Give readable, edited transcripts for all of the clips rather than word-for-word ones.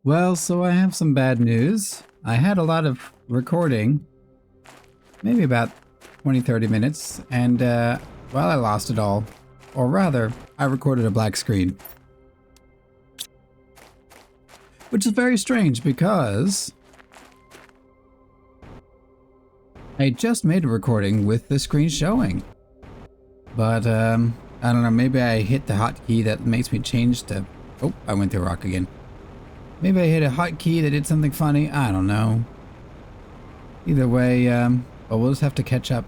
Well, so I have some bad news. I had a lot of recording, maybe about 20-30 minutes, and well, I lost it all. Or rather, I recorded a black screen. Which is very strange because I just made a recording with the screen showing. But I don't know, maybe I hit the hotkey that makes me change to... Oh, I went through a rock again. Maybe I hit a hotkey that did something funny. I don't know. Either way, but we'll just have to catch up.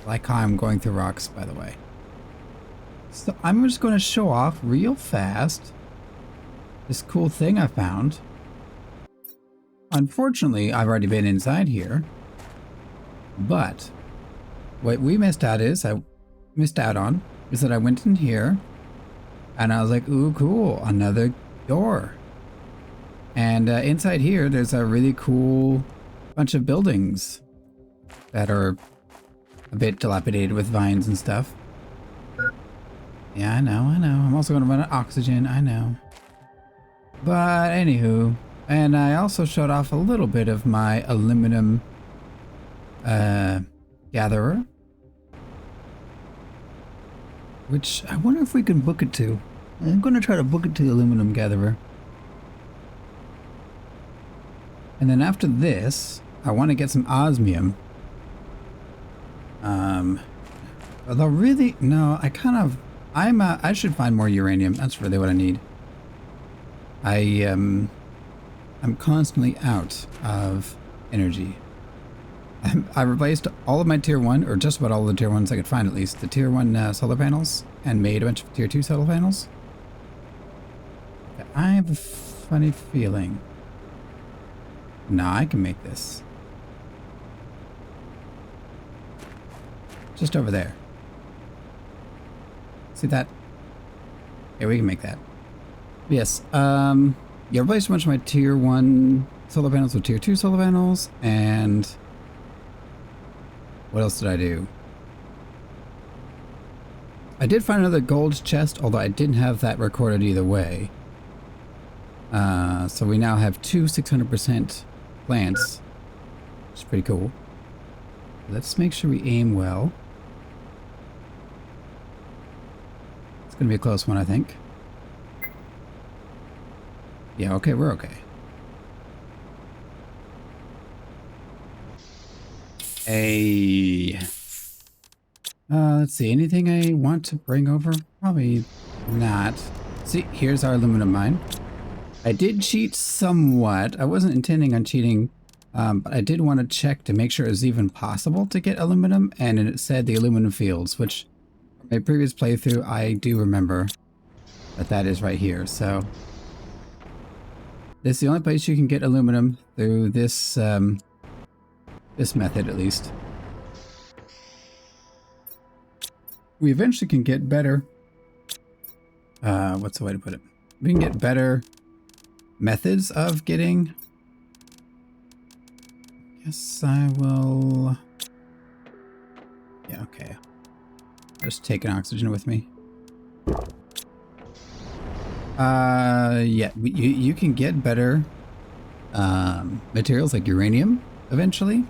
Like how I'm going through rocks, by the way. So I'm just going to show off real fast this cool thing I found. Unfortunately, I've already been inside here. But what we missed out on is that I went in here and I was like, ooh, cool, another door. And inside here, there's a really cool bunch of buildings that are a bit dilapidated with vines and stuff. Yeah, I know. I'm also going to run out of oxygen, I know. But anywho, and I also showed off a little bit of my aluminum gatherer. Which I wonder if we can book it to. I'm going to try to book it to the aluminum gatherer. And then after this, I want to get some osmium. Although really, no, I should find more uranium. That's really what I need. I'm constantly out of energy. I replaced all of my tier 1, or just about all of the tier 1s I could find at least, the tier 1 solar panels, and made a bunch of tier 2 solar panels. I have a funny feeling. No, I can make this. Just over there. See that? Yeah, we can make that. Yes, yeah, replaced a bunch of my tier 1 solar panels with tier 2 solar panels, and what else did I do? I did find another gold chest, although I didn't have that recorded either way. So we now have two 600% plants, which is pretty cool. Let's make sure we aim well. It's gonna be a close one, I think. Yeah, okay, we're okay. Let's see, anything I want to bring over? Probably not. See, here's our aluminum mine. I did cheat somewhat. I wasn't intending on cheating, but I did want to check to make sure it was even possible to get aluminum, and it said the aluminum fields, which from my previous playthrough, I do remember that is right here, so... This is the only place you can get aluminum through this, this method, at least. We eventually can get better... what's the way to put it? We can get better methods of getting... Yes, I will... Yeah, okay. Just take an oxygen with me. Yeah, you can get better materials like uranium eventually.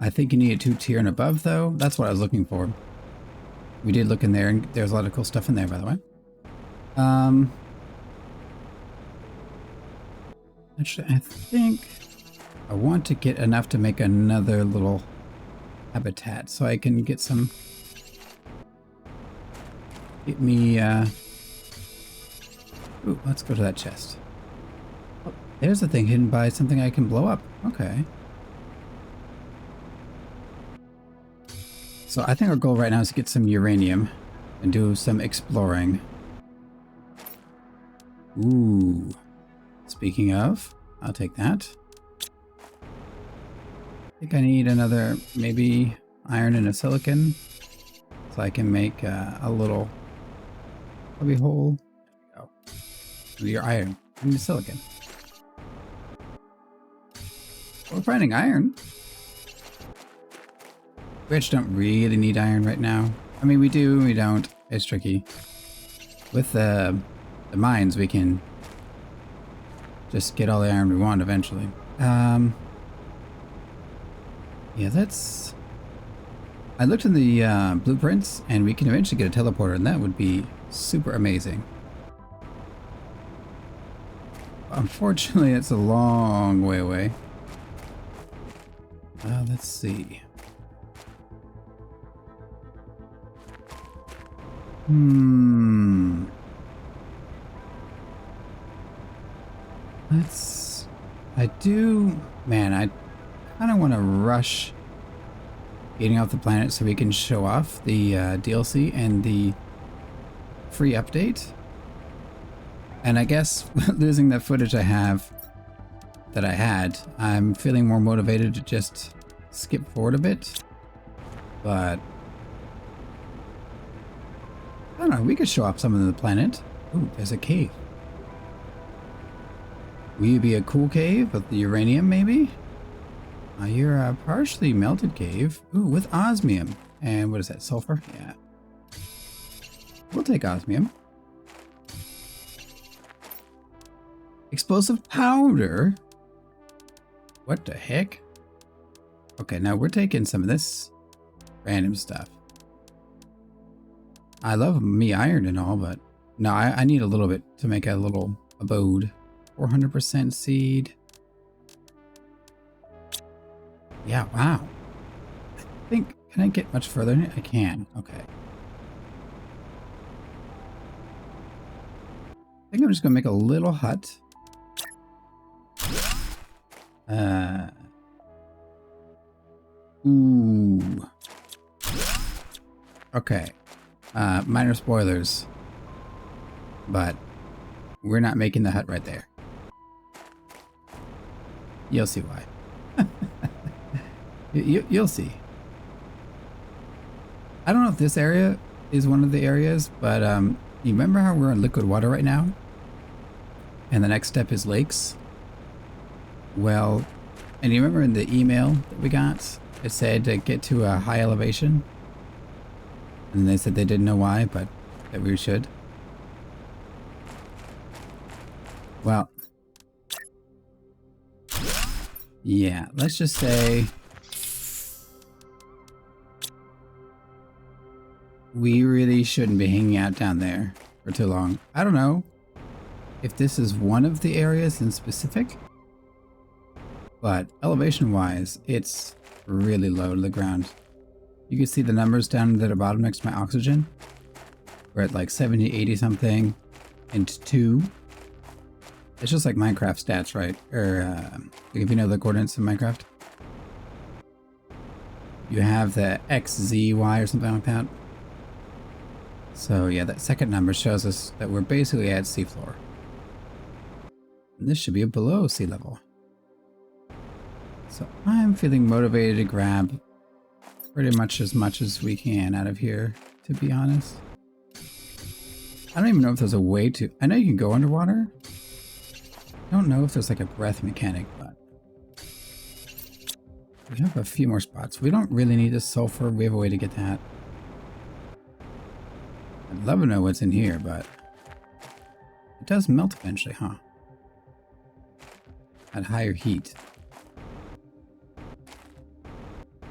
I think you need a 2 tier and above, though. That's what I was looking for. We did look in there, and there's a lot of cool stuff in there, by the way. Actually, I think I want to get enough to make another little habitat, so I can get some... Get me, Ooh, let's go to that chest. Oh, there's a thing hidden by something I can blow up. Okay. So I think our goal right now is to get some uranium and do some exploring. Ooh. Speaking of, I'll take that. I think I need another, maybe iron and a silicon, so I can make a little cubby hole. There we go. With your iron and the silicon. We're finding iron. We actually don't really need iron right now. I mean, we do, we don't. It's tricky. With the mines, we can just get all the iron we want eventually. Yeah, that's... I looked in the blueprints, and we can eventually get a teleporter, and that would be super amazing. Unfortunately, it's a long way away. Let's see. Let's... I do... Man, I kind of want to rush getting off the planet so we can show off the DLC and the free update. And I guess losing that footage I have that I had, I'm feeling more motivated to just skip forward a bit. But I don't know, we could show off some of the planet. Ooh, there's a cave. Will you be a cool cave with the uranium, maybe? You're a partially melted cave. Ooh, with osmium. And what is that, sulfur? Yeah. We'll take osmium. Explosive powder? What the heck? Okay, now we're taking some of this random stuff. I love me iron and all, but no, I need a little bit to make a little abode. 400% seed. Yeah, wow. I think, can I get much further in it? I can, okay. I think I'm just gonna make a little hut. Ooh. Okay. Minor spoilers. But we're not making the hut right there. You'll see why. You'll see. I don't know if this area is one of the areas, but you remember how we're in liquid water right now? And the next step is lakes? Well, and you remember in the email that we got, it said to get to a high elevation? And they said they didn't know why, but that we should. Well, yeah, let's just say we really shouldn't be hanging out down there for too long. I don't know if this is one of the areas in specific, but elevation-wise, it's really low to the ground. You can see the numbers down at the bottom next to my oxygen. We're at like 70, 80 something, and 2. It's just like Minecraft stats, right? Or if you know the coordinates of Minecraft. You have the X, Z, Y or something like that. So yeah, that second number shows us that we're basically at seafloor. And this should be below sea level. So I'm feeling motivated to grab pretty much as we can out of here, to be honest. I don't even know if there's a way to... I know you can go underwater. I don't know if there's like a breath mechanic, but... we have a few more spots. We don't really need the sulfur. We have a way to get that. I'd love to know what's in here, but... it does melt eventually, huh? At higher heat.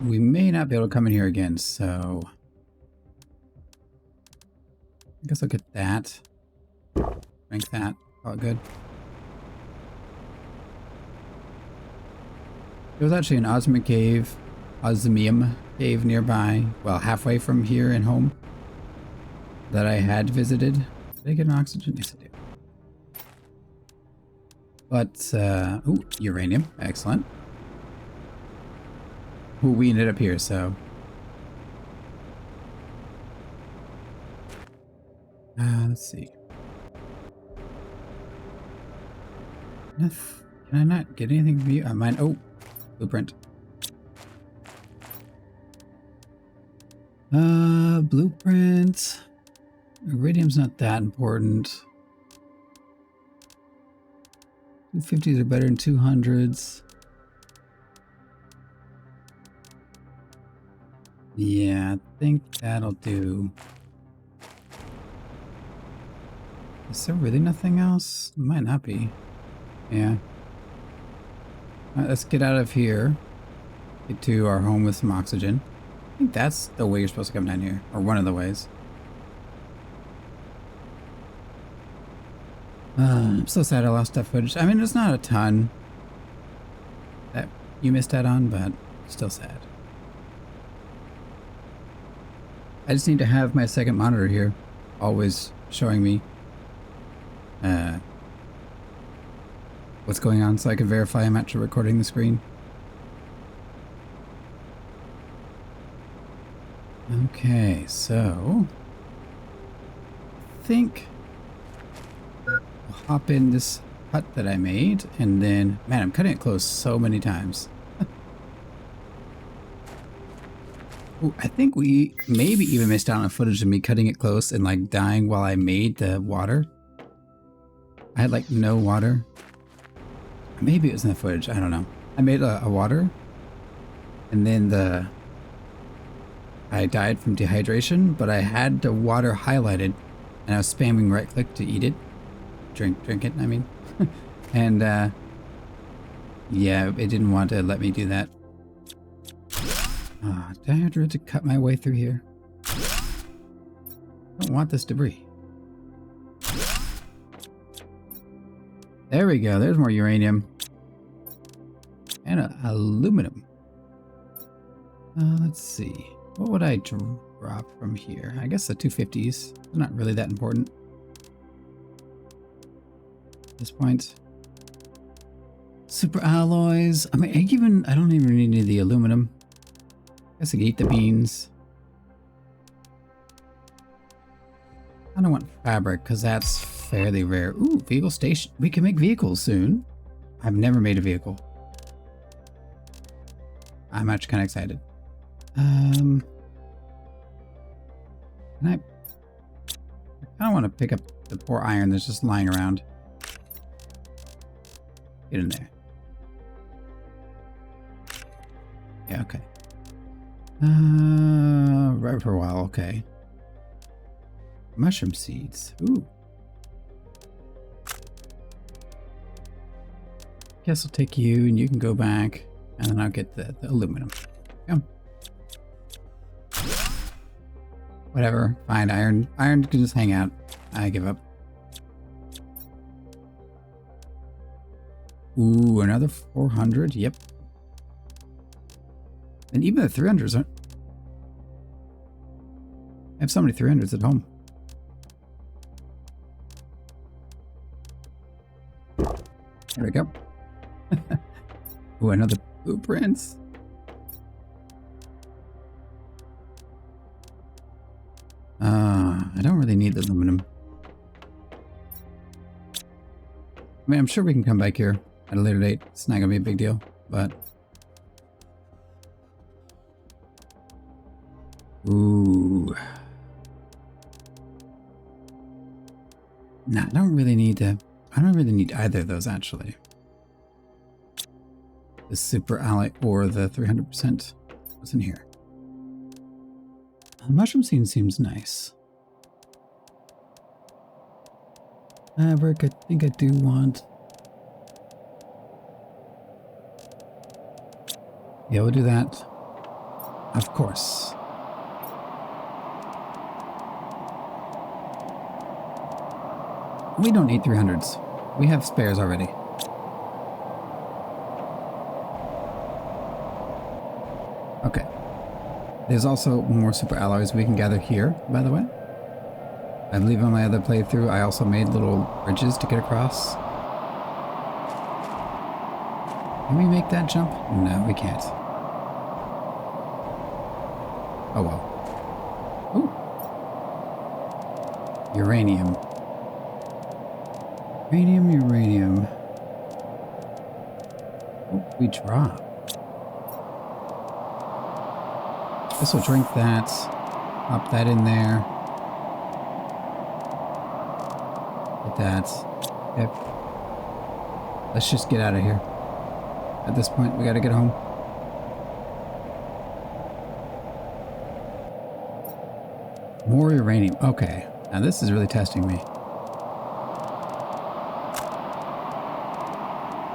We may not be able to come in here again, so... I guess I'll get that. Rank that. All good. There was actually an osmium cave nearby, well, halfway from here and home, that I had visited. Did I get an oxygen? Yes, I did. But, ooh, uranium. Excellent. Ooh, we ended up here, so... let's see. Can I not get anything from you? Mine. Oh, blueprint. Blueprint. Iridium's not that important. 250s are better than 200s. Yeah, I think that'll do. Is there really nothing else? Might not be. Yeah. Alright, let's get out of here. Get to our home with some oxygen. I think that's the way you're supposed to come down here. Or one of the ways. I'm so sad I lost that footage. I mean, it's not a ton that you missed out on, but still sad. I just need to have my second monitor here, always showing me what's going on so I can verify I'm actually recording the screen. Okay, so I think I'll hop in this hut that I made, and then, man, I'm cutting it close so many times. Ooh, I think we maybe even missed out on footage of me cutting it close and like dying while I made the water. I had like no water. Maybe it was in the footage, I don't know. I made a water, and then I died from dehydration, but I had the water highlighted, and I was spamming right click to eat it. Drink it, I mean. And yeah, it didn't want to let me do that. Did I have to cut my way through here? I don't want this debris. There we go, there's more uranium. And aluminum. Let's see. What would I drop from here? I guess the 250s. They're not really that important at this point. Super alloys. I mean, I don't even need the aluminum. I guess I can eat the beans. I don't want fabric because that's fairly rare. Ooh, vehicle station. We can make vehicles soon. I've never made a vehicle. I'm actually kind of excited. Can I kind of want to pick up the poor iron that's just lying around. Get in there. Yeah, okay. Right for a while, okay. Mushroom seeds. Ooh. Guess I'll take you and you can go back, and then I'll get the aluminum. Yeah. Whatever. Fine, iron. Iron can just hang out. I give up. Ooh, another 400. Yep. And even the 300s aren't... I have so many 300s at home. There we go. Ooh, another blueprints. I don't really need the aluminum. I mean, I'm sure we can come back here at a later date. It's not gonna be a big deal, but... Ooh. Nah, I don't really need either of those, actually. The super alloy or the 300%. What's in here? Mushroom seed seems nice. Fabric, I think I do want. Yeah, we'll do that. Of course. We don't need 300s. We have spares already. Okay. There's also more super alloys we can gather here, by the way. I believe on my other playthrough, I also made little bridges to get across. Can we make that jump? No, we can't. Oh well. Ooh. Uranium. Uranium. Oh, we drop. Guess we'll drink that. Pop that in there. Get that. Yep. Let's just get out of here. At this point, we gotta get home. More uranium. Okay. Now this is really testing me.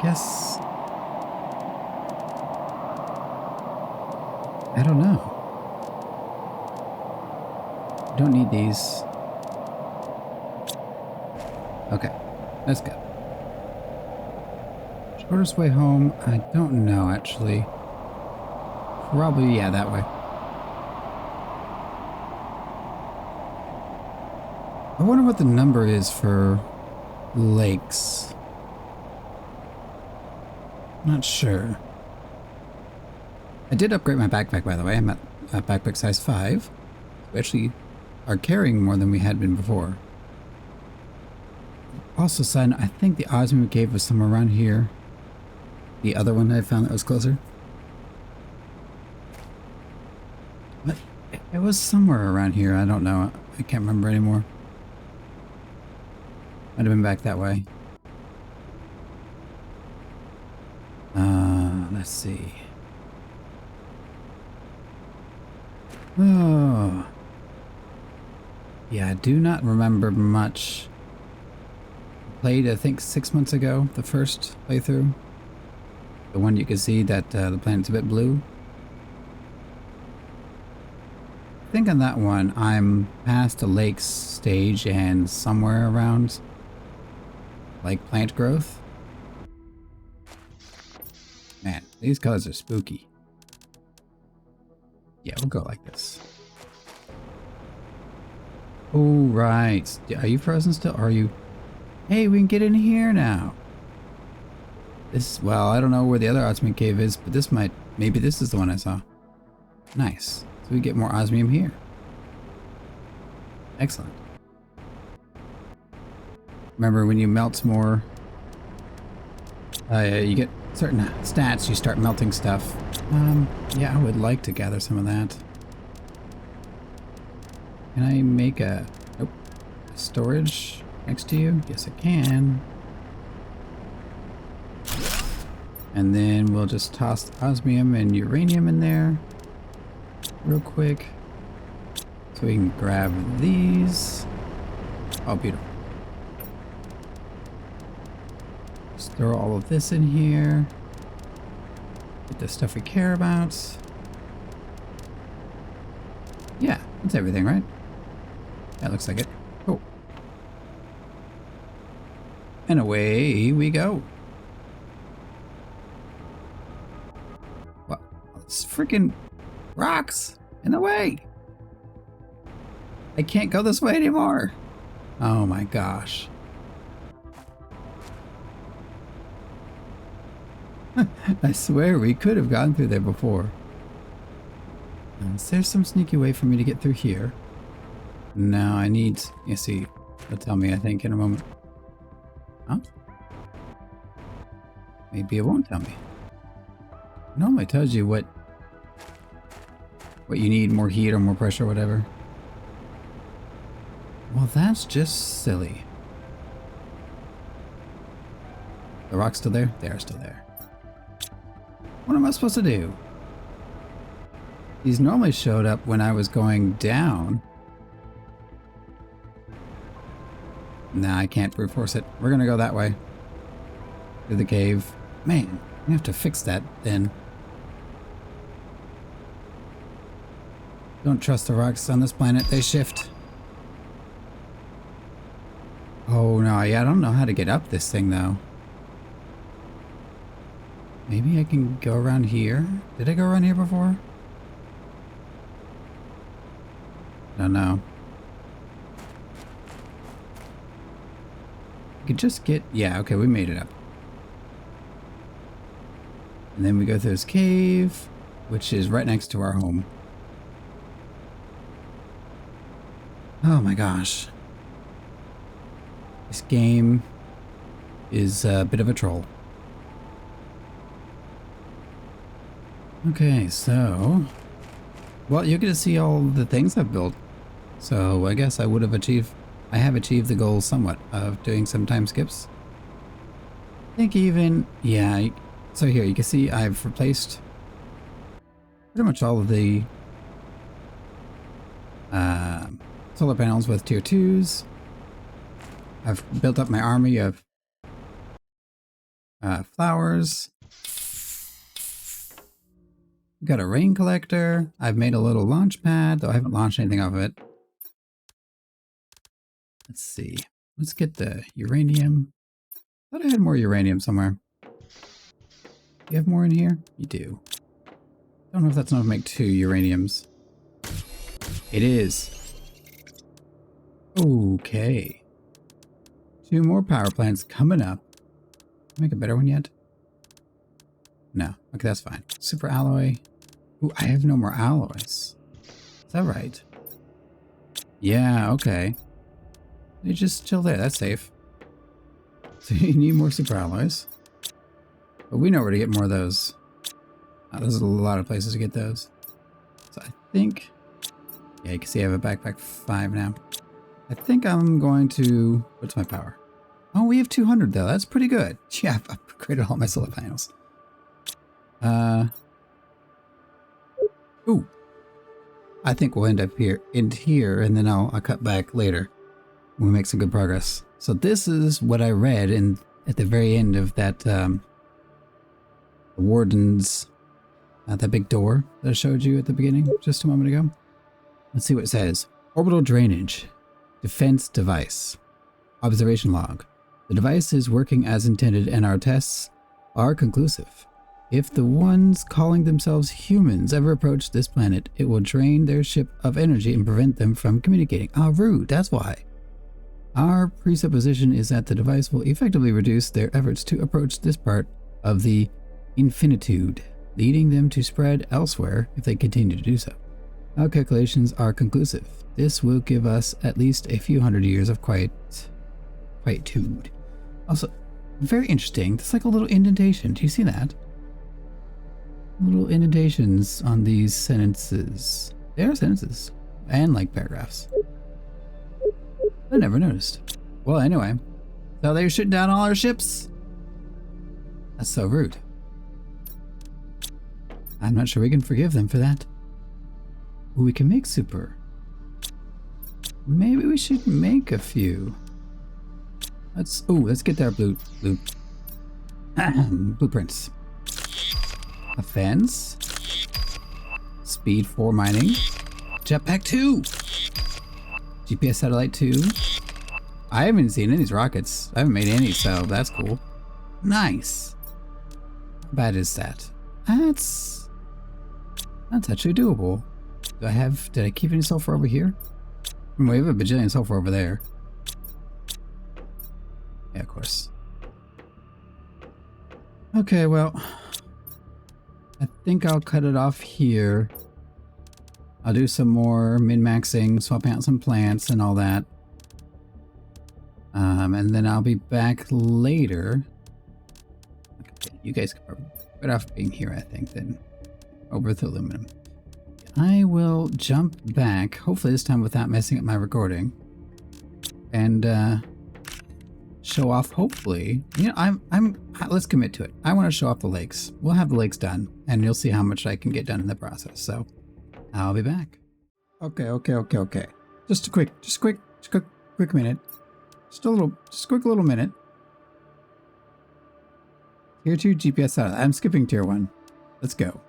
guess... I don't know. Don't need these. Okay, let's go. Shortest way home? I don't know, actually. Probably, yeah, that way. I wonder what the number is for lakes. Not sure. I did upgrade my backpack, by the way. I'm at backpack size 5. We actually are carrying more than we had been before. Also, son, I think the osmium cave was somewhere around here. The other one I found that was closer. But it was somewhere around here. I don't know. I can't remember anymore. Might have been back that way. Let's see. Oh. Yeah, I do not remember much. Played, I think, 6 months ago, the first playthrough. The one you can see that the planet's a bit blue. I think on that one, I'm past the lake stage and somewhere around like plant growth. Man, these colors are spooky. Yeah, we'll go like this. Oh, right. Are you frozen still? Or are you... Hey, we can get in here now. This, well, I don't know where the other osmium cave is, but this might... Maybe this is the one I saw. Nice. So we get more osmium here. Excellent. Remember, when you melt more... you get certain stats, you start melting stuff. Yeah, I would like to gather some of that. Can I make a... Nope. Storage next to you? Yes, I can. And then we'll just toss the osmium and uranium in there real quick. So we can grab these. Oh, beautiful. Just throw all of this in here. Get the stuff we care about. Yeah, that's everything, right? That looks like it. Cool. And away we go. What? It's freaking rocks in the way. I can't go this way anymore. Oh my gosh. I swear we could have gone through there before. Is there some sneaky way for me to get through here? No, I need... You see, it'll tell me, I think, in a moment. Huh? Maybe it won't tell me. It normally tells you what you need, more heat or more pressure or whatever. Well, that's just silly. The rock's still there? They are still there. What am I supposed to do? These normally showed up when I was going down. Nah, I can't brute force it. We're gonna go that way. To the cave. Man, I have to fix that then. Don't trust the rocks on this planet, they shift. Oh no, yeah, I don't know how to get up this thing though. Maybe I can go around here? Did I go around here before? Don't know. I could just get... Yeah, okay, we made it up. And then we go through this cave, which is right next to our home. Oh my gosh. This game is a bit of a troll. Okay, so... Well, you're going to see all the things I've built. So I guess I would have achieved... I have achieved the goal somewhat of doing some time skips. I think even... Yeah, so here you can see I've replaced pretty much all of the solar panels with tier 2s. I've built up my army of Flowers. We've got a rain collector. I've made a little launch pad, though I haven't launched anything off of it. Let's see. Let's get the uranium. I thought I had more uranium somewhere. You have more in here? You do. Don't know if that's enough to make 2 uraniums. It is. Okay. 2 more power plants coming up. Make a better one yet? No. Okay, that's fine. Super alloy. Ooh, I have no more alloys. Is that right? Yeah, okay. You just chill there. That's safe. So you need more super alloys. But we know where to get more of those. There's a lot of places to get those. So I think... Yeah, you can see I have a backpack 5 now. I think I'm going to... What's my power? Oh, we have 200 though. That's pretty good. Yeah, I've upgraded all my solar panels. Ooh. I think we'll end here, and then I'll cut back later when we make some good progress. So this is what I read at the very end of that, the warden's, that big door that I showed you at the beginning just a moment ago. Let's see what it says. Orbital drainage. Defense device. Observation log. The device is working as intended and our tests are conclusive. If the ones calling themselves humans ever approach this planet, it will drain their ship of energy and prevent them from communicating. Ah, rude, that's why. Our presupposition is that the device will effectively reduce their efforts to approach this part of the infinitude, leading them to spread elsewhere if they continue to do so. Our calculations are conclusive. This will give us at least a few hundred years of quietude. Also, very interesting. There's like a little indentation. Do you see that? Little indentations on these sentences. They are sentences. And like paragraphs. I never noticed. Well, anyway. So they're shooting down all our ships? That's so rude. I'm not sure we can forgive them for that. Ooh, we can make super. Maybe we should make a few. Let's get their blueprints. A fence. Speed 4 mining. Jetpack 2. GPS satellite 2. I haven't seen any of these rockets. I haven't made any, so that's cool. Nice. How bad is that? That's actually doable. Did I keep any sulfur over here? We have a bajillion sulfur over there. Yeah, of course. Okay, well, I think I'll cut it off here. I'll do some more min-maxing, swapping out some plants and all that. And then I'll be back later. Okay, you guys can probably better off being here, I think, than over with aluminum. I will jump back, hopefully this time without messing up my recording, and show off. Hopefully, you know, let's commit to it. I want to show off the lakes. We'll have the lakes done, and you'll see how much I can get done in the process. So, I'll be back. Okay. Just a quick minute. Just a quick little minute. Tier 2 GPS satellite. I'm skipping tier 1. Let's go.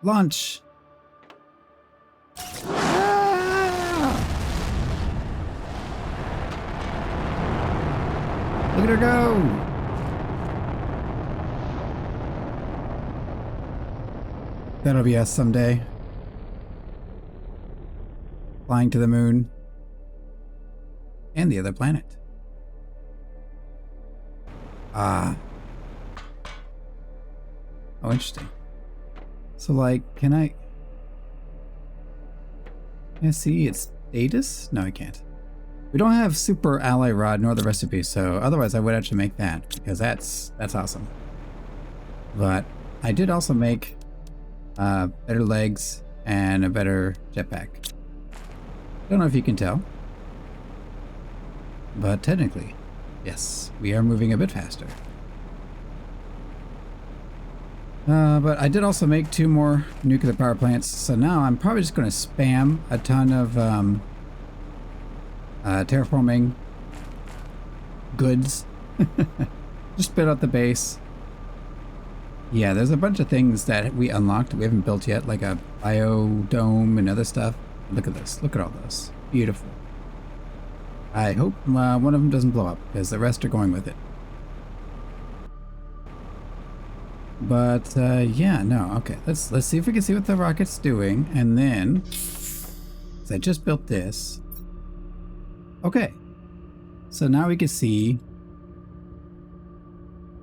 Launch! Ah! Look at her go! That'll be us someday. Flying to the moon. And the other planet. Ah. Oh, interesting. So, like, can I see its status? No, I can't. We don't have super alloy rod nor the recipe, so otherwise I would actually make that, because that's awesome. But I did also make better legs and a better jetpack. Don't know if you can tell, but technically, yes, we are moving a bit faster. But I did also make 2 more nuclear power plants, so now I'm probably just going to spam a ton of terraforming goods Just build out the base. Yeah, there's a bunch of things that we unlocked we haven't built yet, like a biodome and other stuff. Look at this. Look at all this. Beautiful. I hope one of them doesn't blow up, because the rest are going with it. But yeah, no, okay. Let's see if we can see what the rocket's doing, and then, so I just built this. Okay, so now we can see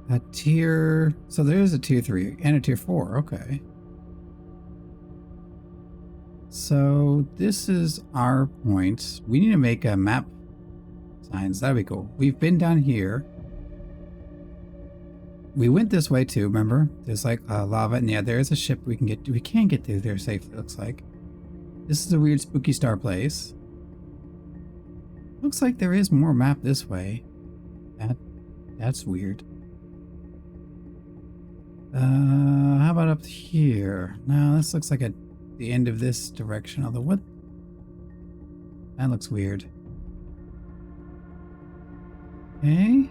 a tier. So there's a tier 3 and a tier 4. Okay. So this is our point. We need to make a map signs. That'd be cool. We've been down here. We went this way too, remember? There's like lava, and yeah, there's a ship we can get to. We can get through there safely, looks like. This is a weird spooky star place. Looks like there is more map this way. That's weird. How about up here? No, this looks like the end of this direction, although what? That looks weird. Okay.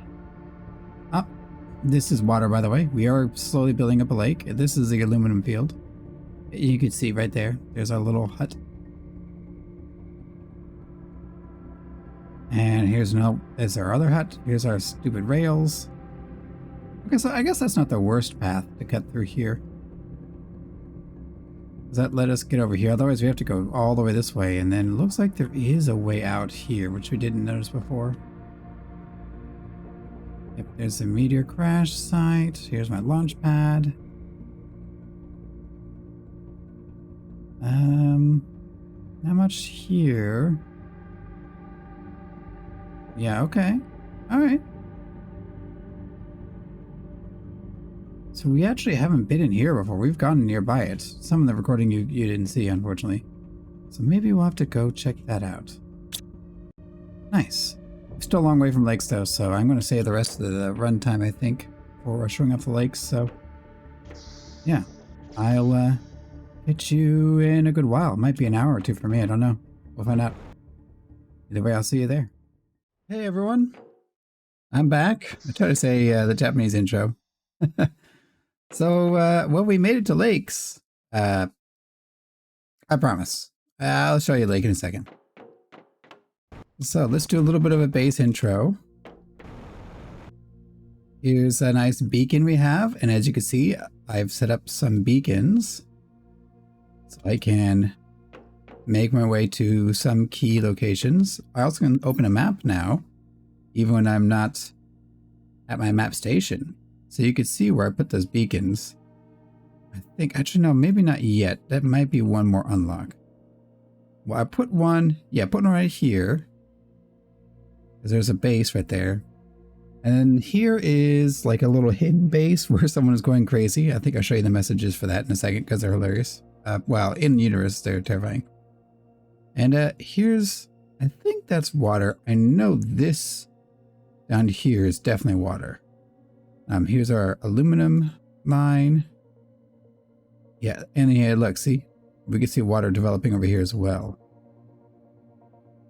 Oh, this is water, by the way. We are slowly building up a lake. This is the aluminum field. You can see right there. There's our little hut. And there's our other hut. Here's our stupid rails. Okay, so I guess that's not the worst path to cut through here. Does that let us get over here? Otherwise we have to go all the way this way, and then it looks like there is a way out here, which we didn't notice before. Yep, there's the meteor crash site. Here's my launch pad. Not much here. Yeah, okay. Alright. So we actually haven't been in here before. We've gone nearby it. Some of the recording you didn't see, unfortunately. So maybe we'll have to go check that out. Nice. We're still a long way from lakes though, so I'm going to save the rest of the runtime, I think, for showing off the lakes. So yeah, I'll hit you in a good while. It might be an hour or two for me. I don't know. We'll find out. Either way, I'll see you there. Hey everyone, I'm back. I try to say the Japanese intro. So, well, we made it to lakes. I promise. I'll show you a lake in a second. So let's do a little bit of a base intro. Here's a nice beacon we have, and as you can see, I've set up some beacons so I can make my way to some key locations. I also can open a map now, even when I'm not at my map station. So you can see where I put those beacons. I think, actually no, maybe not yet. That might be one more unlock. Well, I put one, yeah, put one right here. Because there's a base right there. And then here is like a little hidden base where someone is going crazy. I think I'll show you the messages for that in a second because they're hilarious. Well, in universe, they're terrifying. And here's, I think that's water. I know this down here is definitely water. Here's our aluminum mine. Yeah, and here, look, see? We can see water developing over here as well.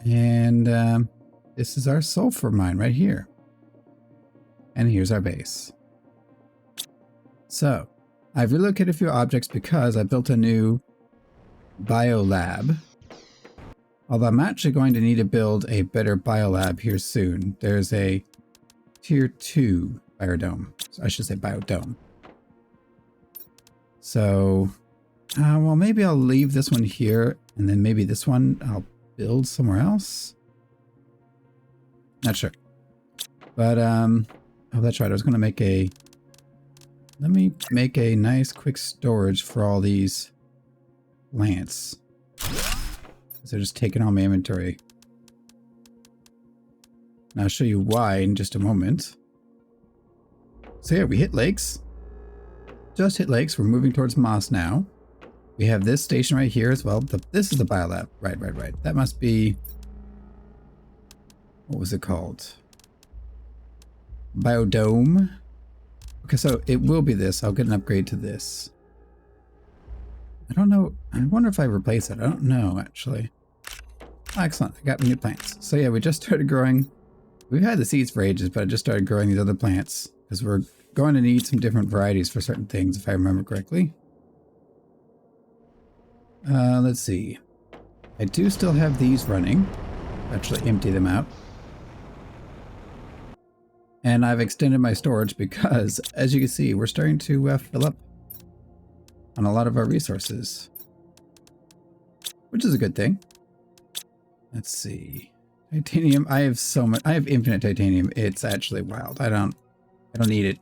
And this is our sulfur mine right here. And here's our base. So, I've relocated a few objects because I built a new biolab. Although I'm actually going to need to build a better biolab here soon. There's a tier 2 biodome. I should say biodome. So, well, maybe I'll leave this one here, and then maybe this one I'll build somewhere else. Not sure. But, oh, that's right. I was going to make a... Let me make a nice quick storage for all these plants. They're just taking all my inventory. And I'll show you why in just a moment. So yeah, we hit lakes. Just hit lakes. We're moving towards Moss now. We have this station right here as well. This is the biolab. Right. That must be... What was it called? Biodome. Okay, so it will be this. I'll get an upgrade to this. I don't know. I wonder if I replace it. I don't know, actually. Oh, excellent. I got new plants. So yeah, we just started growing We've had the seeds for ages, but I just started growing these other plants because we're going to need some different varieties for certain things, if I remember correctly. Let's see. I do still have these running. Actually empty them out. And I've extended my storage because, as you can see, we're starting to fill up on a lot of our resources, which is a good thing. Let's see. Titanium. I have so much. I have infinite titanium. It's actually wild. I don't need it.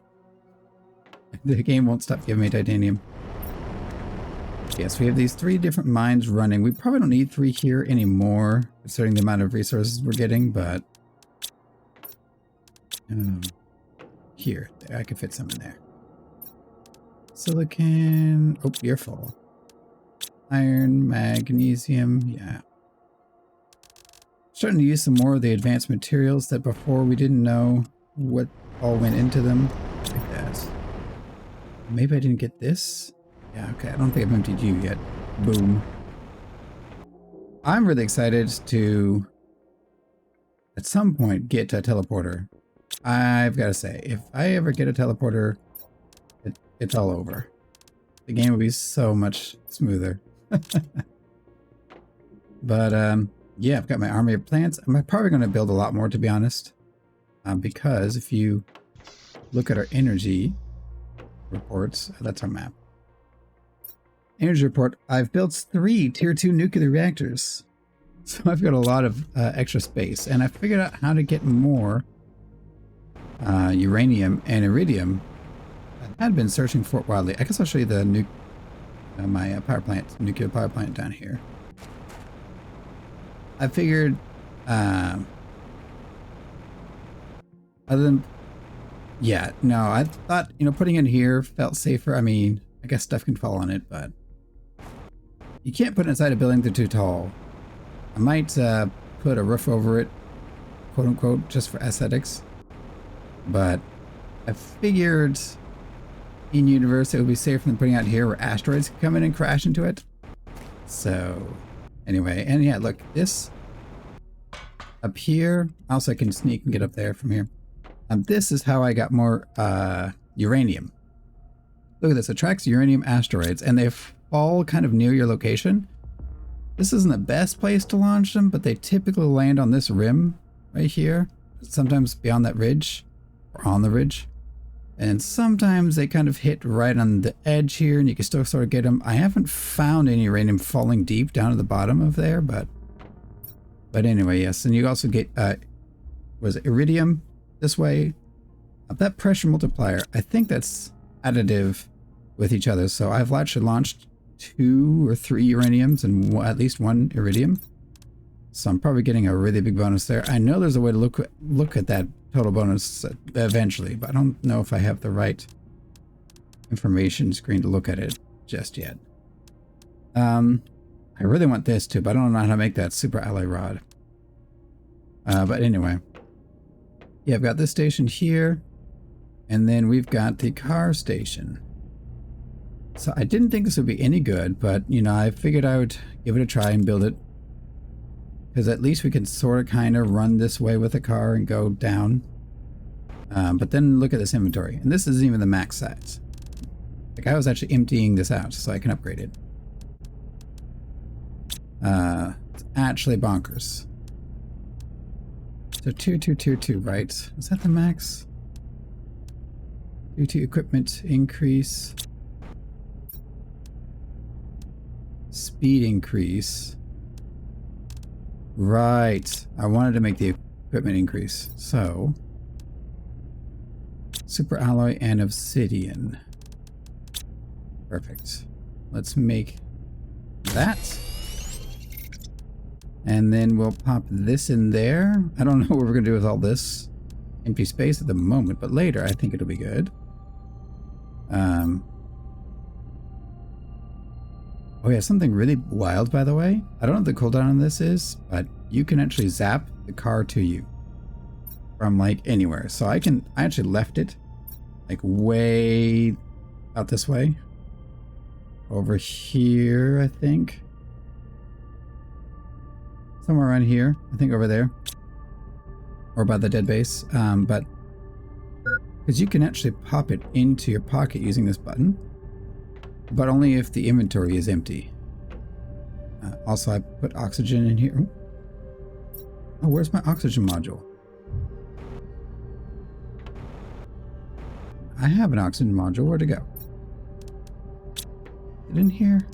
The game won't stop giving me titanium. Yes, we have these 3 different mines running. We probably don't need 3 here anymore, considering the amount of resources we're getting, but here, I could fit some in there. Silicon. Oh, you're full. Iron, magnesium. Yeah. Starting to use some more of the advanced materials that before we didn't know what all went into them. Like that. Maybe I didn't get this. Yeah, okay. I don't think I've emptied you yet. Boom. I'm really excited to, at some point, get a teleporter. I've got to say, if I ever get a teleporter, it's all over. The game will be so much smoother. But, yeah, I've got my army of plants. I'm probably going to build a lot more, to be honest. Because if you look at our energy reports, that's our map. Energy report, I've built 3 tier 2 nuclear reactors. So I've got a lot of extra space. And I figured out how to get more uranium and iridium. I had been searching for it wildly. I guess I'll show you the my power plant, nuclear power plant down here. I figured, other than, yeah, no, I thought, you know, putting it here felt safer. I mean, I guess stuff can fall on it, but you can't put it inside a building that's too tall. I might put a roof over it, quote unquote, just for aesthetics. But I figured in universe it would be safer than putting it out here where asteroids can come in and crash into it. So anyway, and yeah, look, this up here, also I can sneak and get up there from here. This is how I got more uranium. Look at this, attracts uranium asteroids, and they fall kind of near your location. This isn't the best place to launch them, but they typically land on this rim right here, sometimes beyond that ridge, or on the ridge. And sometimes they kind of hit right on the edge here, and you can still sort of get them. I haven't found any uranium falling deep down to the bottom of there, but anyway, yes. And you also get, was it iridium this way? That pressure multiplier, I think that's additive with each other. So I've actually launched 2 or 3 uraniums and at least 1 iridium. So I'm probably getting a really big bonus there. I know there's a way to look at that total bonus eventually, but I don't know if I have the right information screen to look at it just yet. I really want this too, but I don't know how to make that super alloy rod. But anyway, yeah, I've got this station here, and then we've got the car station. So I didn't think this would be any good, but you know, I figured I would give it a try and build it. Because at least we can sort of kind of run this way with the car and go down. But then look at this inventory. And this isn't even the max size. Like I was actually emptying this out so I can upgrade it. It's actually bonkers. So tier 2, right? Is that the max? Tier 2 equipment increase. Speed increase. Right. I wanted to make the equipment increase. So, super alloy and obsidian. Perfect. Let's make that. And then we'll pop this in there. I don't know what we're going to do with all this empty space at the moment, but later I think it'll be good. Oh yeah, something really wild, by the way. I don't know what the cooldown on this is, but you can actually zap the car to you from like anywhere. So I actually left it like way out this way. Over here, I think. Somewhere around here. I think over there. or by the dead base, but because you can actually pop it into your pocket using this button, but only if the inventory is empty. Also, I put oxygen in here. Oh, where's my oxygen module? I have an oxygen module. Where'd it go? Is it in here?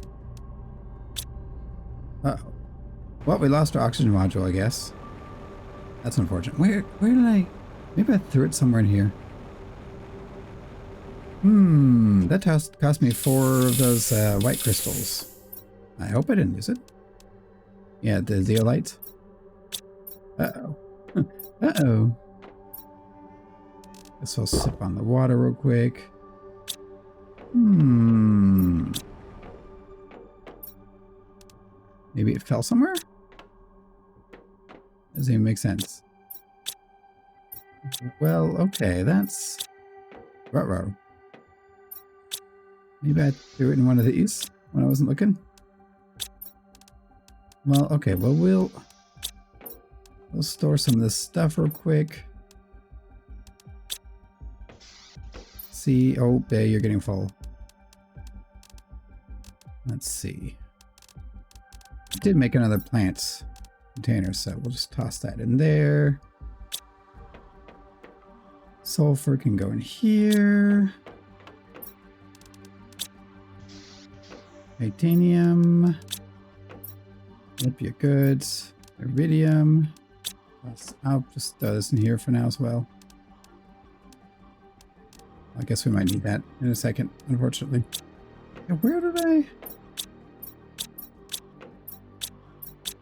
Uh-oh. Well, we lost our oxygen module, I guess. That's unfortunate. Where did I... Maybe I threw it somewhere in here. That cost me 4 of those white crystals. I hope I didn't use it. Yeah, the zeolite. Uh-oh. Uh-oh. Guess I'll sip on the water real quick. Maybe it fell somewhere? Doesn't even make sense. Well, okay, that's... Ruh-roh. Maybe I threw it in one of these when I wasn't looking. Well, okay, well, we'll store some of this stuff real quick. See, oh, there, you're getting full. Let's see. I did make another plant container, so we'll just toss that in there. Sulfur can go in here. Titanium. Olympia goods. Iridium. I'll just throw this in here for now as well. I guess we might need that in a second, unfortunately. Yeah, where did I...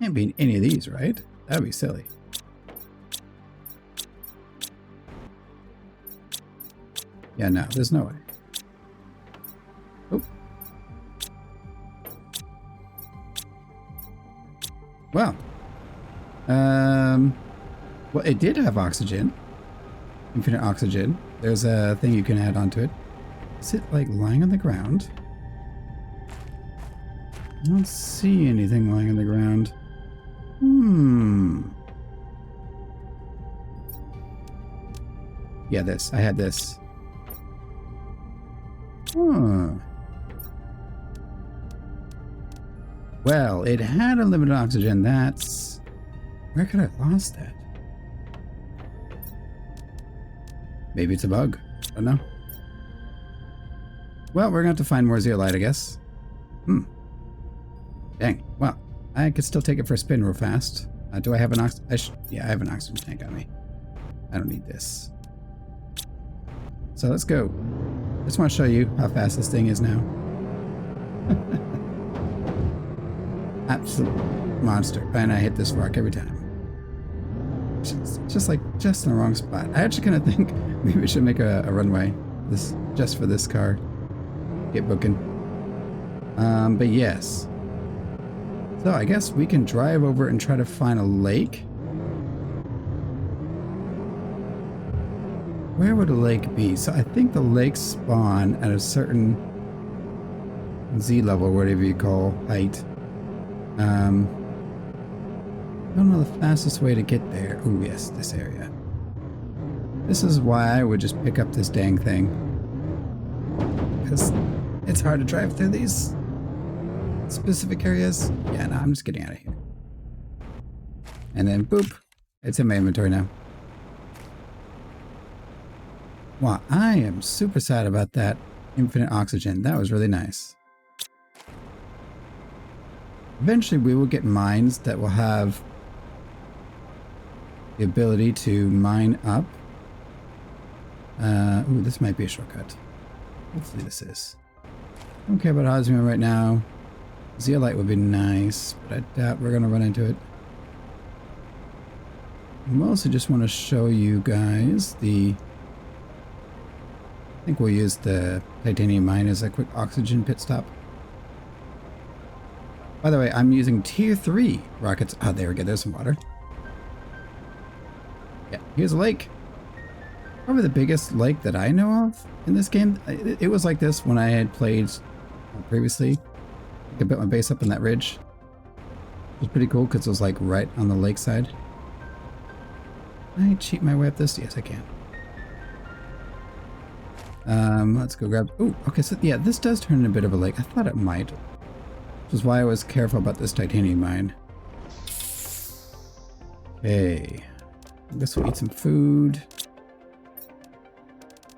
Can't be in any of these, right? That'd be silly. Yeah, no, there's no way. Oh. Well. Well, it did have oxygen. Infinite oxygen. There's a thing you can add onto it. Is it like lying on the ground? I don't see anything lying on the ground. Yeah, this. I had this. Well, it had unlimited oxygen. That's... Where could I have lost that? Maybe it's a bug. I don't know. Well, we're going to have to find more zeolite, I guess. Dang. Well, I could still take it for a spin real fast. Do I have an yeah, I have an oxygen tank on me. I don't need this. So let's go. Just want to show you how fast this thing is now. Absolute monster. And I hit this rock every time. Just in the wrong spot. I actually kind of think maybe we should make a runway just for this car. Get booking. But yes. So I guess we can drive over and try to find a lake. Where would a lake be? So I think the lakes spawn at a certain Z level, whatever you call height. I don't know the fastest way to get there. Oh yes, this area. This is why I would just pick up this dang thing. Because it's hard to drive through these specific areas. Yeah, no, I'm just getting out of here. And then boop, it's in my inventory now. Wow, I am super sad about that infinite oxygen. That was really nice. Eventually we will get mines that will have the ability to mine up. Ooh, this might be a shortcut. Hopefully this is. I don't care about osmium right now. Zeolite would be nice, but I doubt we're going to run into it. I mostly just want to show you guys the... I think we'll use the titanium mine as a quick oxygen pit stop. By the way, I'm using tier 3 rockets. Oh, there we go. There's some water. Yeah, here's a lake. Probably the biggest lake that I know of in this game. It was like this when I had played previously. I built my base up on that ridge. It was pretty cool because it was like right on the lakeside. Can I cheat my way up this? Yes, I can. Let's go grab... Oh, okay, so yeah, this does turn into a bit of a lake. I thought it might. Which is why I was careful about this titanium mine. Okay. I guess we'll eat some food.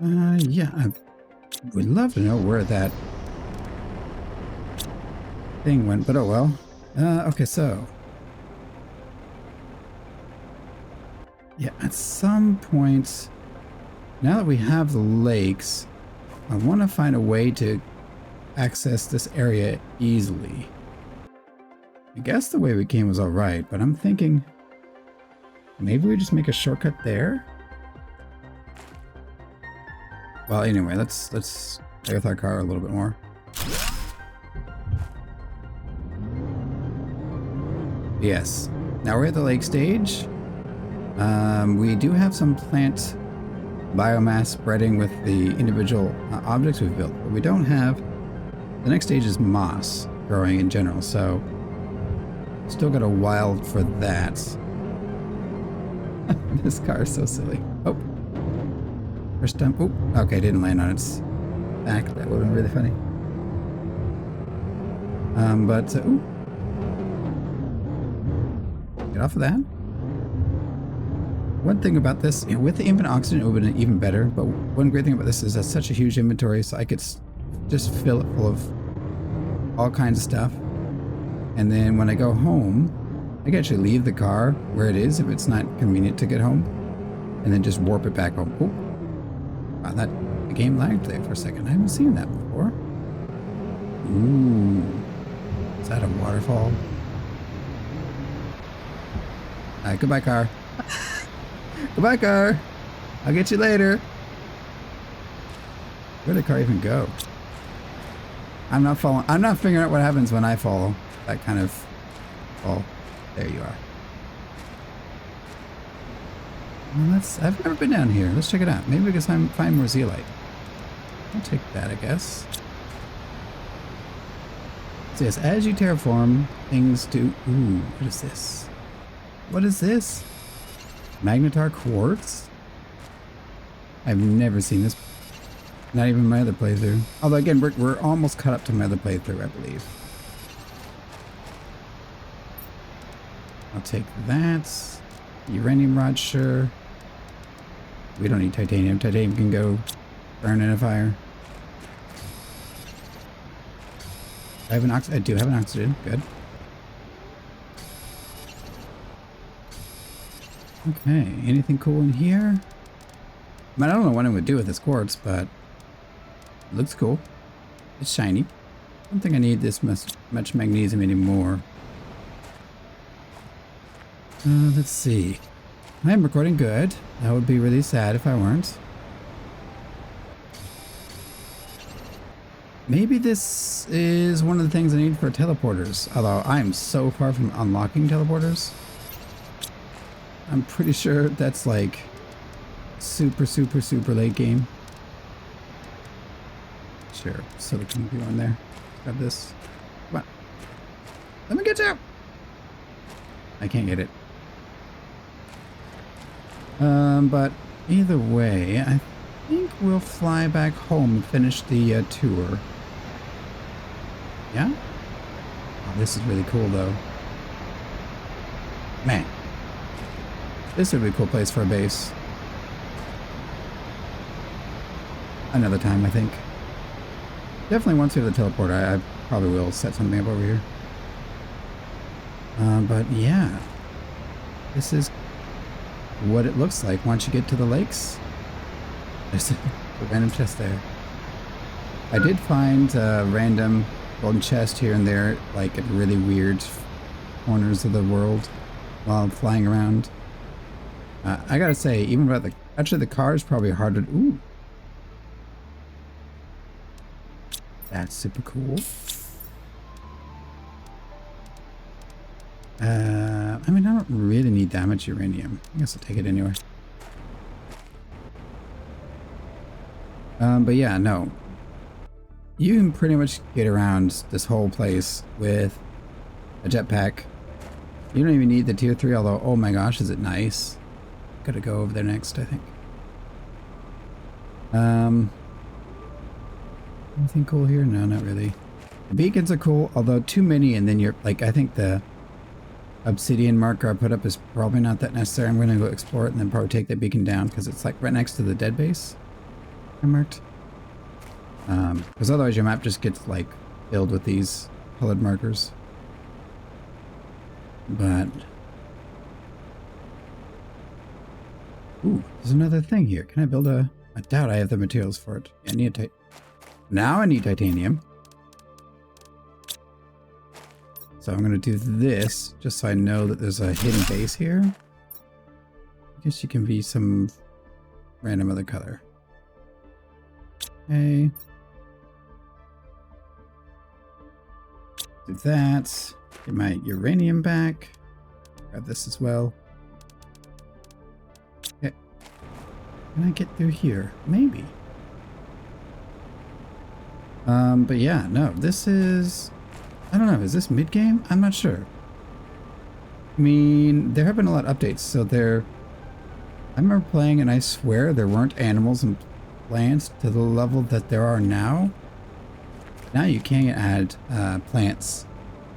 Yeah, I would love to know where that thing went, but oh well. Okay, so... Yeah, at some point... Now that we have the lakes, I want to find a way to access this area easily. I guess the way we came was alright, but I'm thinking maybe we just make a shortcut there? Well, anyway, let's play with our car a little bit more. Yes. Now we're at the lake stage. We do have some plant biomass spreading with the individual objects we've built, but we don't have... The next stage is moss growing in general, so still got a while for that. This car is so silly. Oh. First time. Oh, okay, didn't land on its back. That would have been really funny. Ooh. Get off of that. One thing about this, you know, with the infinite oxygen, it would have been even better, but one great thing about this is that's such a huge inventory, so I could just fill it full of all kinds of stuff. And then when I go home, I can actually leave the car where it is if it's not convenient to get home, and then just warp it back home. Oh, wow, the game lagged there for a second. I haven't seen that before. Ooh. Is that a waterfall? Goodbye, car. Goodbye, car. I'll get you later. Where'd the car even go? I'm not following. I'm not figuring out what happens when I follow that kind of fall. There you are. Well, I've never been down here. Let's check it out. Maybe we can find more zeolite. I'll take that, I guess. So yes, as you terraform, things do... Ooh, what is this? What is this? Magnetar quartz? I've never seen this. Not even my other playthrough. Although again, we're almost caught up to my other playthrough, I believe. I'll take that. Uranium rod, sure. We don't need titanium. Titanium can go burn in a fire. I do have an oxygen. Good. Okay, anything cool in here? I mean, I don't know what I'm going to do with this quartz, but it looks cool. It's shiny. I don't think I need this much magnesium anymore. Let's see. I am recording good. That would be really sad if I weren't. Maybe this is one of the things I need for teleporters. Although I am so far from unlocking teleporters. I'm pretty sure that's like super late game. Sure, so we can go in there. Grab this. Come on. Let me get you! I can't get it. But either way, I think we'll fly back home and finish the tour. Yeah? Oh, this is really cool though. Man. This would be a cool place for a base. Another time, I think. Definitely once we have the teleporter, I probably will set something up over here. But yeah. This is what it looks like once you get to the lakes. There's a random chest there. I did find a random golden chest here and there, like at really weird corners of the world while I'm flying around. I gotta say, even about actually the car is probably harder. Ooh. That's super cool. I mean, I don't really need that much uranium. I guess I'll take it anyway. But yeah, no. You can pretty much get around this whole place with a jetpack. You don't even need the tier 3, although, oh my gosh, is it nice. Gotta go over there next, I think. Anything cool here? No, not really. The beacons are cool, although too many, and then you're like, I think the obsidian marker I put up is probably not that necessary. I'm gonna go explore it and then probably take that beacon down because it's like right next to the dead base I marked. Because otherwise your map just gets like filled with these colored markers. But ooh, there's another thing here. Can I build a? I doubt I have the materials for it. I need now I need titanium. So I'm gonna do this just so I know that there's a hidden base here. I guess you can be some random other color. Okay. Do that. Get my uranium back. Grab this as well. Okay. Can I get through here? Maybe. But yeah, no, this is... I don't know, is this mid-game? I'm not sure. I mean, there have been a lot of updates, so there... I remember playing and I swear there weren't animals and plants to the level that there are now. Now you can add plants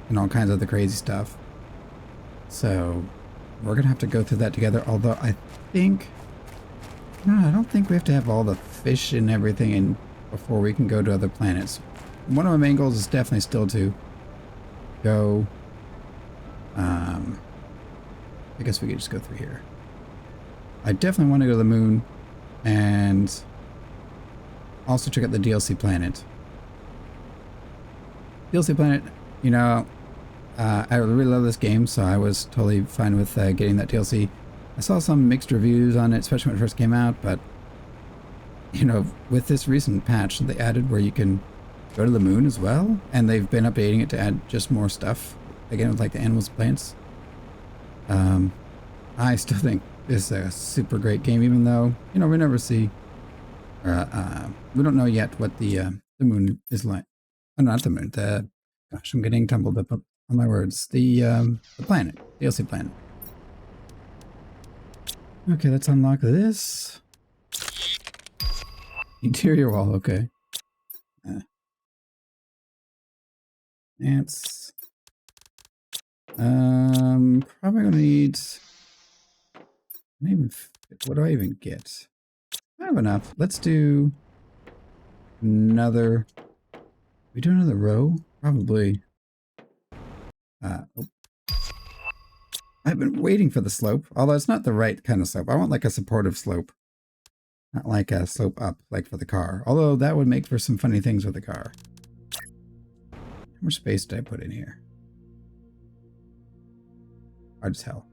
and all kinds of the crazy stuff. So we're gonna have to go through that together, although I think... No, I don't think we have to have all the fish and everything in before we can go to other planets. One of my main goals is definitely still to go... I guess we could just go through here. I definitely want to go to the moon and also check out the DLC planet. DLC planet, you know, I really love this game, so I was totally fine with getting that DLC. I saw some mixed reviews on it, especially when it first came out, but you know, with this recent patch they added where you can go to the moon as well, and they've been updating it to add just more stuff, again with like the animals and plants. I still think this is a super great game, even though, you know, we never see, we don't know yet what the moon is like. Oh, not the moon, gosh, I'm getting tumbled up on my words. The planet, DLC planet. Okay, let's unlock this. Interior wall, okay. Ants. Probably gonna need... what do I even get? I have enough. Let's do another... We do another row? Probably. Oh. I've been waiting for the slope, although it's not the right kind of slope. I want like a supportive slope. Not like a slope up, like for the car. Although that would make for some funny things with the car. How much space did I put in here? Hard as hell.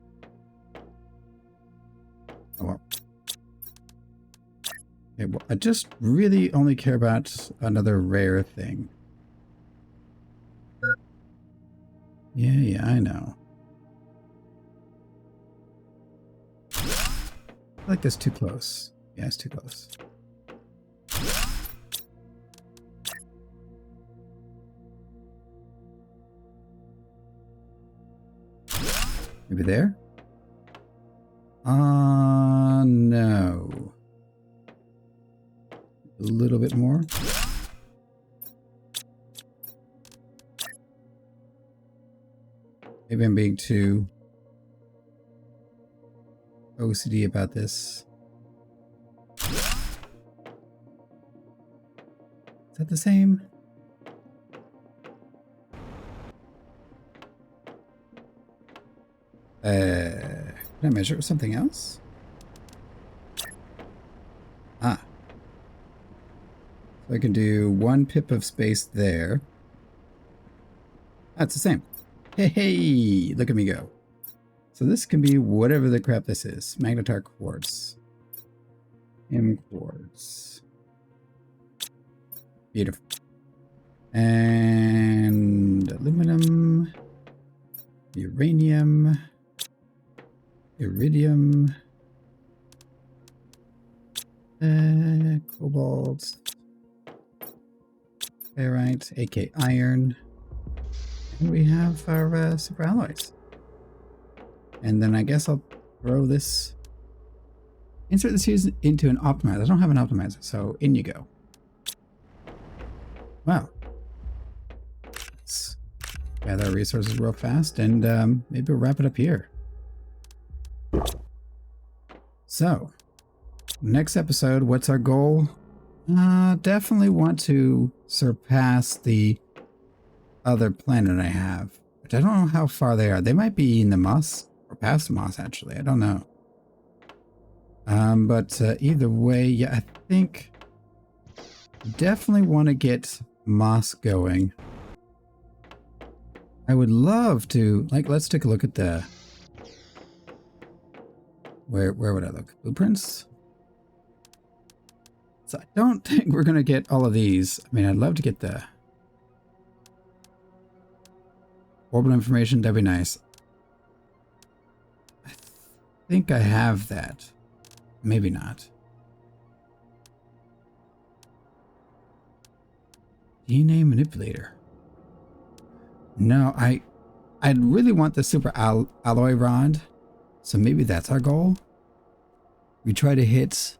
Oh well. Okay, well, I just really only care about another rare thing. Yeah, I know. I feel like that's too close. Yeah, it's too close. Maybe there? No. A little bit more. Maybe I'm being too OCD about this. Is that the same? Can I measure it with something else? Ah. So I can do 1 pip of space there. That's the same. Hey, look at me go. So this can be whatever the crap this is. Magnetar quartz. M quartz. Beautiful. And aluminum. Uranium. Iridium. Cobalt. Ferrite, aka iron. And we have our super alloys. And then I guess I'll throw this Insert the seeds into an optimizer. I don't have an optimizer, so in you go. Wow. Let's gather our resources real fast, and maybe we'll wrap it up here. So, next episode, what's our goal? Definitely want to surpass the other planet I have. But I don't know how far they are. They might be in the moss, or past the moss, actually. I don't know. But either way, yeah, I think definitely want to get moss going. I would love to, like, let's take a look at the, where would I look? Blueprints? So I don't think we're going to get all of these. I mean, I'd love to get the orbital information. That'd be nice. I think I have that. Maybe not. DNA manipulator. No, I'd really want the super alloy rod. So maybe that's our goal. We try to hit,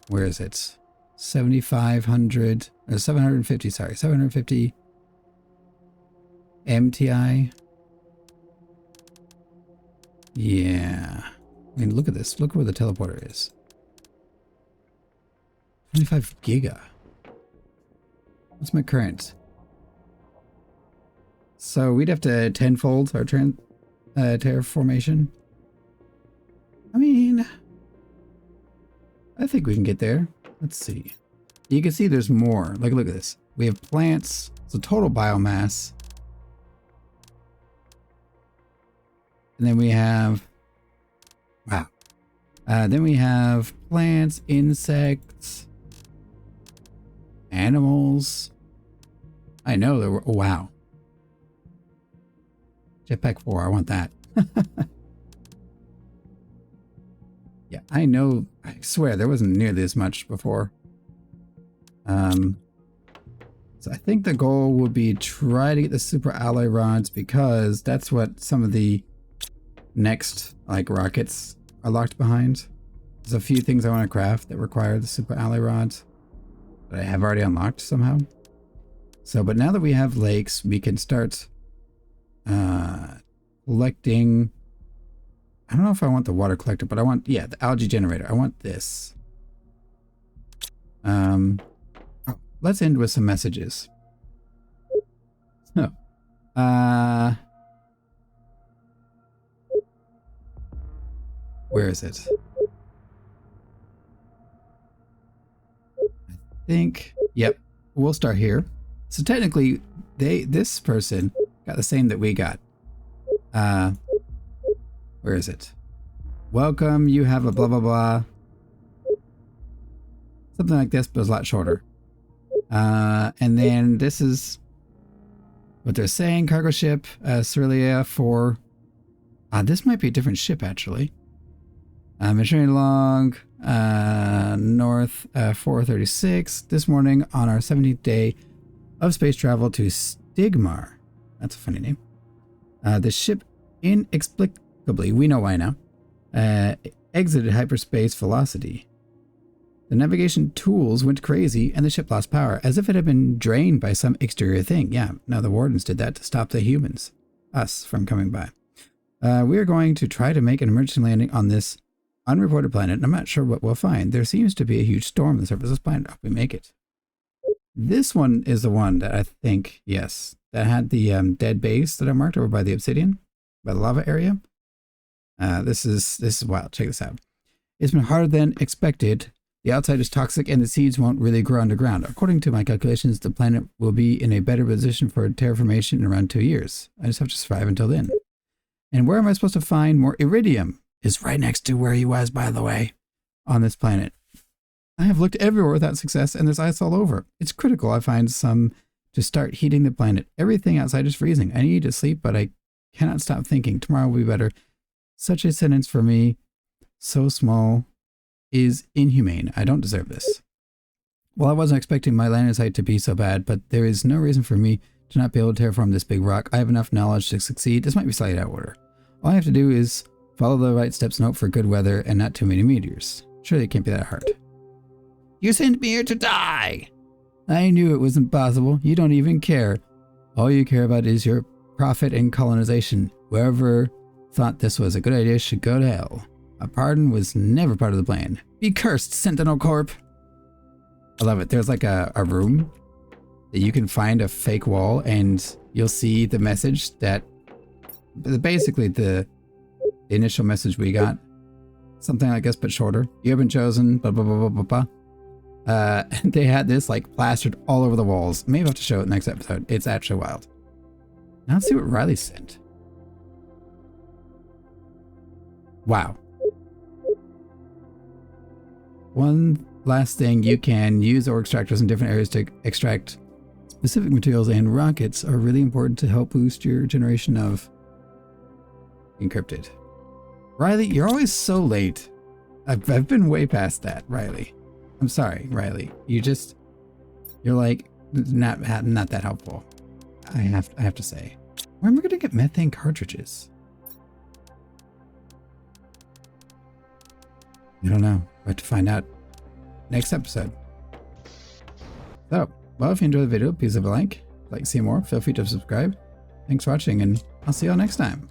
where is it? 7,500 or 750, sorry, 750 MTI. Yeah. I mean, look at this. Look where the teleporter is. 25 giga. What's my current? So we'd have to tenfold our terraformation. I mean, I think we can get there. Let's see. You can see there's more. Like, look at this. We have plants. It's a total biomass. And then we have, wow. Then we have plants, insects, animals. I know there were, oh, wow. Jetpack 4, I want that. Yeah, I know, I swear there wasn't nearly this much before. So I think the goal would be try to get the super alloy rods because that's what some of the next like rockets are locked behind. There's a few things I want to craft that require the super alloy rods that I have already unlocked somehow. So, but now that we have lakes, we can start collecting. I don't know if I want the water collector, but I want, yeah, the algae generator. I want this. Oh, let's end with some messages. So, where is it? I think, yep, we'll start here. So technically, this person got the same that we got. Where is it? Welcome, you have a blah, blah, blah. Something like this, but it's a lot shorter. And then this is what they're saying. Cargo ship, Cerealia 4. This might be a different ship, actually. Machinery log, North 436. This morning on our 17th day of space travel to Stigmar. That's a funny name. The ship inexplicably, we know why now, exited hyperspace velocity. The navigation tools went crazy and the ship lost power, as if it had been drained by some exterior thing. Yeah, no, the wardens did that to stop the humans, us, from coming by. We are going to try to make an emergency landing on this unreported planet, and I'm not sure what we'll find. There seems to be a huge storm on the surface of this planet. I hope we make it. This one is the one that I think, yes, that had the dead base that I marked over by the obsidian, by the lava area. This is wild. Check this out. It's been harder than expected. The outside is toxic and the seeds won't really grow underground. According to my calculations, the planet will be in a better position for terraformation in around 2 years. I just have to survive until then. And where am I supposed to find more iridium? Is right next to where he was, by the way, on this planet. I have looked everywhere without success, and there's ice all over. It's critical I find some to start heating the planet. Everything outside is freezing. I need to sleep, but I cannot stop thinking. Tomorrow will be better. Such a sentence for me, so small, is inhumane. I don't deserve this. Well, I wasn't expecting my landing site to be so bad, but there is no reason for me to not be able to terraform this big rock. I have enough knowledge to succeed. This might be slightly out of order. All I have to do is Follow the right steps and hope for good weather and not too many meteors. Surely it can't be that hard. You sent me here to die! I knew it was impossible. You don't even care. All you care about is your profit and colonization. Whoever thought this was a good idea should go to hell. A pardon was never part of the plan. Be cursed, Sentinel Corp! I love it. There's like a room that you can find a fake wall and you'll see the message that basically the initial message we got. Something like this, but shorter. You have been chosen, blah, blah, blah, blah, blah, blah. They had this like plastered all over the walls. Maybe I'll have to show it next episode. It's actually wild. Now let's see what Riley sent. Wow. One last thing, you can use ore extractors in different areas to extract specific materials, and rockets are really important to help boost your generation of encrypted. Riley, you're always so late. I've been way past that, Riley. I'm sorry, Riley. You're like not that helpful. I have to say. Where am I gonna get methane cartridges? I don't know. We'll have to find out next episode. So, well, if you enjoyed the video, please leave a like. If you'd like to see more, feel free to subscribe. Thanks for watching, and I'll see you all next time.